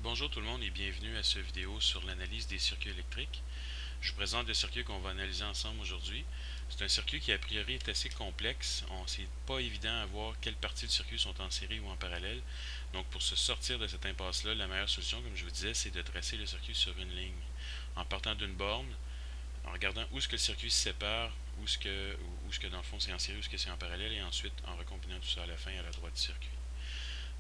Bonjour tout le monde et bienvenue à cette vidéo sur l'analyse des circuits électriques. Je vous présente le circuit qu'on va analyser ensemble aujourd'hui. C'est un circuit qui a priori est assez complexe. C'est pas évident à voir quelles parties du circuit sont en série ou en parallèle. Donc pour se sortir de cette impasse-là, la meilleure solution, comme je vous disais, c'est de tracer le circuit sur une ligne. En partant d'une borne, en regardant où est-ce que le circuit se sépare, où est-ce que dans le fond c'est en série, où est-ce que c'est en parallèle, et ensuite en recombinant tout ça à la fin à la droite du circuit.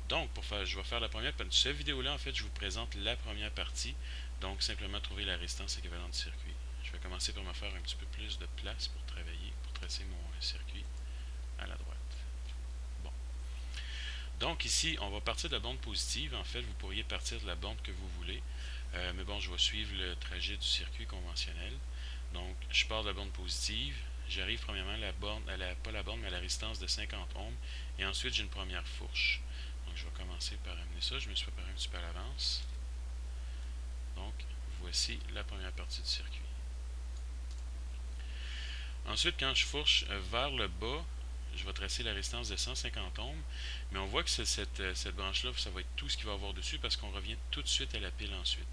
Donc, je vais faire la première partie. Cette vidéo-là, en fait, je vous présente la première partie. Donc, simplement trouver la résistance équivalente du circuit. Je vais commencer par me faire un petit peu plus de place pour travailler, pour tracer mon circuit à la droite. Bon. Donc, ici, on va partir de la borne positive. En fait, vous pourriez partir de la borne que vous voulez. Mais bon, je vais suivre le trajet du circuit conventionnel. Donc, je pars de la borne positive. J'arrive premièrement à la borne, pas la borne, mais à la résistance de 50 ohms. Et ensuite, j'ai une première fourche. Donc, je vais commencer par amener ça. Je me suis préparé un petit peu à l'avance. Donc, voici la première partie du circuit. Ensuite, quand je fourche vers le bas, je vais tracer la résistance de 150 ohms. Mais on voit que cette branche-là, ça va être tout ce qu'il va y avoir dessus parce qu'on revient tout de suite à la pile ensuite.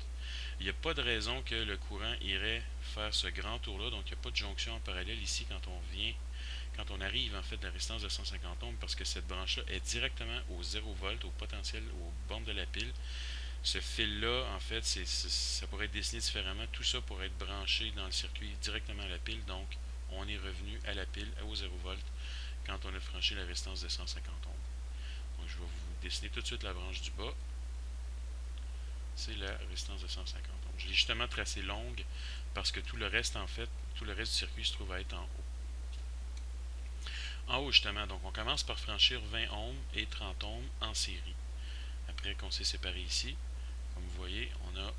Il n'y a pas de raison que le courant irait faire ce grand tour-là. Donc, il n'y a pas de jonction en parallèle ici quand on arrive en fait de la résistance de 150 ohms parce que cette branche-là est directement au 0 volt, au potentiel, aux bornes de la pile. Ce fil-là, en fait, ça pourrait être dessiné différemment. Tout ça pourrait être branché dans le circuit directement à la pile. Donc, on est revenu à la pile au 0 volt quand on a franchi la résistance de 150 ohms. Donc, je vais vous dessiner tout de suite la branche du bas. C'est la résistance de 150 ohms. Je l'ai justement tracée longue parce que tout le reste, en fait, tout le reste du circuit se trouve à être en haut. En haut, justement, donc on commence par franchir 20 ohms et 30 ohms en série. Après qu'on s'est séparé ici, comme vous voyez, on a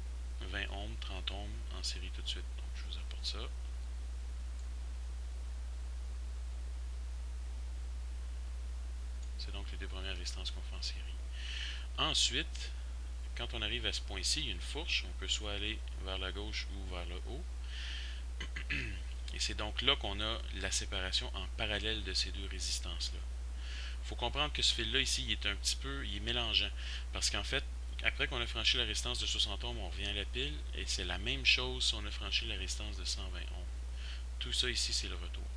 20 ohms, 30 ohms en série tout de suite. Donc, je vous apporte ça. C'est donc les deux premières résistances qu'on fait en série. Ensuite, quand on arrive à ce point-ci, il y a une fourche. On peut soit aller vers la gauche ou vers le haut. Et c'est donc là qu'on a la séparation en parallèle de ces deux résistances-là. Il faut comprendre que ce fil-là ici, il est mélangeant. Parce qu'en fait, après qu'on a franchi la résistance de 60 ohms, on revient à la pile. Et c'est la même chose si on a franchi la résistance de 120 ohms. Tout ça ici, c'est le retour.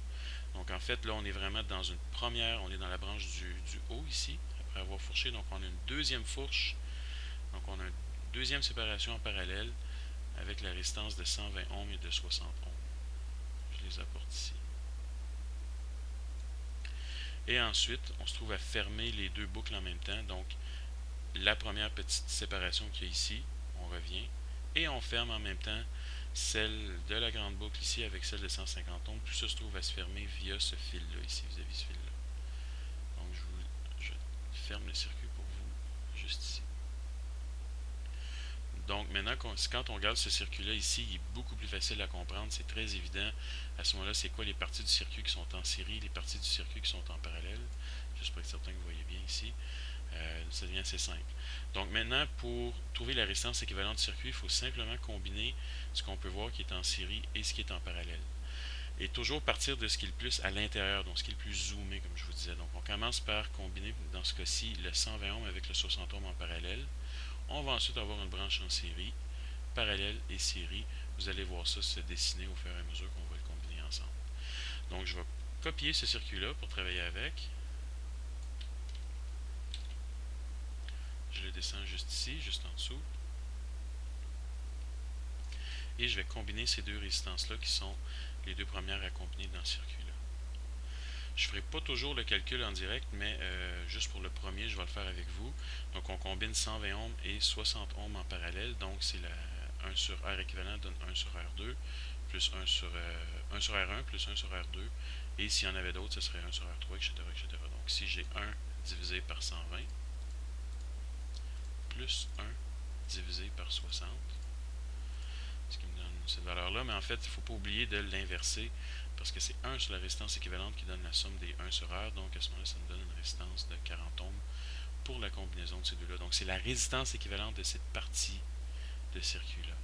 Donc en fait, là, on est vraiment dans une première, on est dans la branche du haut ici, après avoir fourché. Donc on a une deuxième fourche. Donc on a une deuxième séparation en parallèle avec la résistance de 120 ohms et de 60 ohms. Je les apporte ici. Et ensuite, on se trouve à fermer les deux boucles en même temps. Donc la première petite séparation qu'il y a ici, on revient. Et on ferme en même temps celle de la grande boucle ici avec celle de 150 ohms. Tout ça se trouve à se fermer via ce fil-là ici, vis-à-vis ce fil-là. Donc je ferme le circuit pour vous, juste ici. Donc maintenant, quand on regarde ce circuit-là ici, il est beaucoup plus facile à comprendre. C'est très évident. À ce moment-là, c'est quoi les parties du circuit qui sont en série, les parties du circuit qui sont en parallèle. Juste pour être certain que vous voyez bien ici. Ça devient assez simple. Donc maintenant, pour trouver la résistance équivalente du circuit, il faut simplement combiner ce qu'on peut voir qui est en série et ce qui est en parallèle. Et toujours partir de ce qui est le plus à l'intérieur, donc ce qui est le plus zoomé, comme je vous disais. Donc on commence par combiner, dans ce cas-ci, le 120 ohms avec le 60 ohms en parallèle. On va ensuite avoir une branche en série, parallèle et série. Vous allez voir ça se dessiner au fur et à mesure qu'on va le combiner ensemble. Donc je vais copier ce circuit-là pour travailler avec. Je le descends juste ici, juste en dessous. Et je vais combiner ces deux résistances-là qui sont les deux premières à combiner dans ce circuit-là. Je ne ferai pas toujours le calcul en direct, mais juste pour le premier, je vais le faire avec vous. Donc on combine 120 ohms et 60 ohms en parallèle. Donc c'est la 1 sur R équivalent donne 1 sur R2, plus 1 sur R1, plus 1 sur R2. Et s'il y en avait d'autres, ce serait 1 sur R3, etc., etc. Donc si j'ai 1 divisé par 120, plus 1 divisé par 60, ce qui me donne cette valeur-là. Mais en fait, il ne faut pas oublier de l'inverser parce que c'est 1 sur la résistance équivalente qui donne la somme des 1 sur R. Donc à ce moment-là, ça nous donne une résistance de 40 ohms pour la combinaison de ces deux-là. Donc c'est la résistance équivalente de cette partie de circuit-là.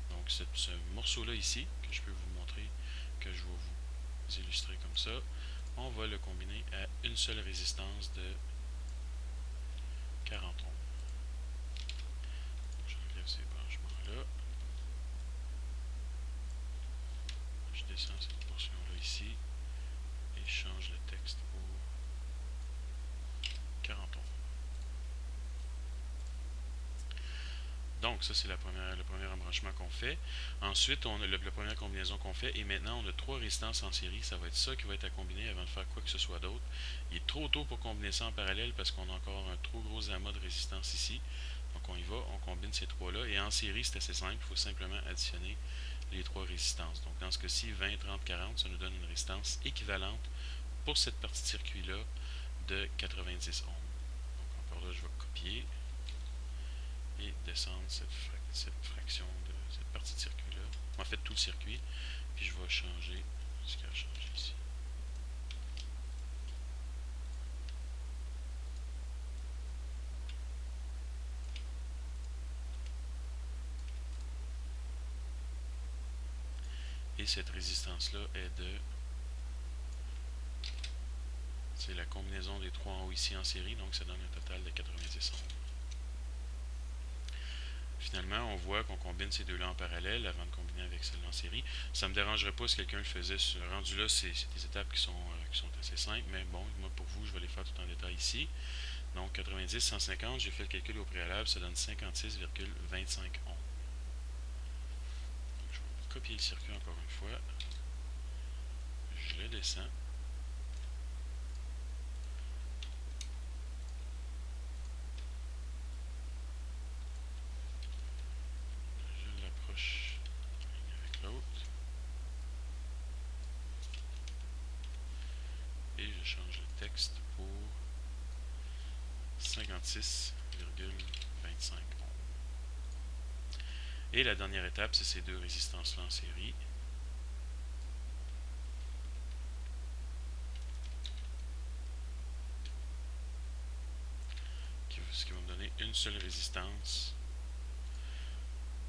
Donc ce morceau-là ici, que je peux vous montrer, que je vais vous illustrer comme ça, on va le combiner à une seule résistance de 40 ohms. descends cette portion-là ici et je change le texte pour 40 ohms. Donc, ça, c'est le premier embranchement qu'on fait. Ensuite, on a la première combinaison qu'on fait. Et maintenant, on a 3 résistances en série. Ça va être ça qui va être à combiner avant de faire quoi que ce soit d'autre. Il est trop tôt pour combiner ça en parallèle parce qu'on a encore un trop gros amas de résistance ici. Donc, on y va, on combine ces 3-là. Et en série, c'est assez simple. Il faut simplement additionner les 3 résistances. Donc, dans ce cas-ci, 20, 30, 40, ça nous donne une résistance équivalente pour cette partie de circuit-là de 90 ohms. Donc, encore là, je vais copier et descendre cette fraction de cette partie de circuit-là. En fait, tout le circuit. Puis je vais changer ce qu'il a changé ici. Et cette résistance-là est de... C'est la combinaison des 3 en haut ici en série, donc ça donne un total de 90 ohms. Finalement, on voit qu'on combine ces deux-là en parallèle avant de combiner avec celle-là en série. Ça ne me dérangerait pas si quelqu'un le faisait. Rendu là, c'est des étapes qui sont assez simples, mais bon, moi pour vous, je vais les faire tout en détail ici. Donc 90, 150, j'ai fait le calcul au préalable, ça donne 56,25 ohms. Je vais copier le circuit encore une fois. Je le descends. Je l'approche l'une avec l'autre. Et je change le texte pour 56,25 ohms. Et la dernière étape, c'est ces deux résistances-là en série. Ce qui va me donner une seule résistance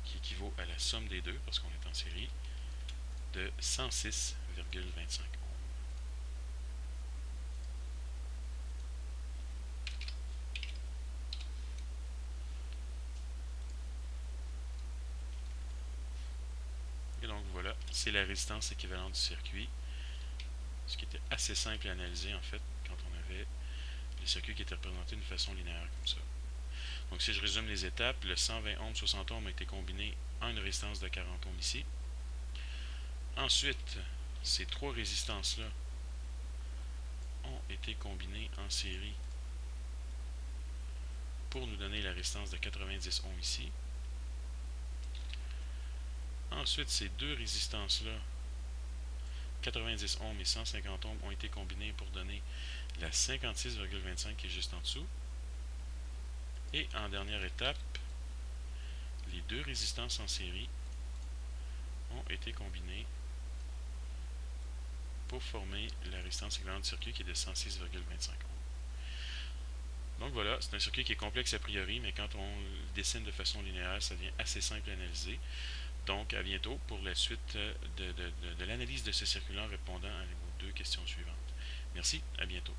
qui équivaut à la somme des deux, parce qu'on est en série, de 106,25 ohms. Et donc voilà, c'est la résistance équivalente du circuit, ce qui était assez simple à analyser en fait, quand on avait les circuits qui étaient représentés d'une façon linéaire comme ça. Donc si je résume les étapes, le 120 ohms, 60 ohms a été combiné en une résistance de 40 ohms ici. Ensuite, ces trois résistances-là ont été combinées en série pour nous donner la résistance de 90 ohms ici. Ensuite, ces deux résistances-là, 90 ohms et 150 ohms, ont été combinées pour donner la 56,25 qui est juste en dessous. Et en dernière étape, les deux résistances en série ont été combinées pour former la résistance équivalente du circuit qui est de 106,25 ohms. Donc voilà, c'est un circuit qui est complexe a priori, mais quand on le dessine de façon linéaire, ça devient assez simple à analyser. Donc à bientôt pour la suite de l'analyse de ce circuit-là en répondant à vos deux questions suivantes. Merci, à bientôt.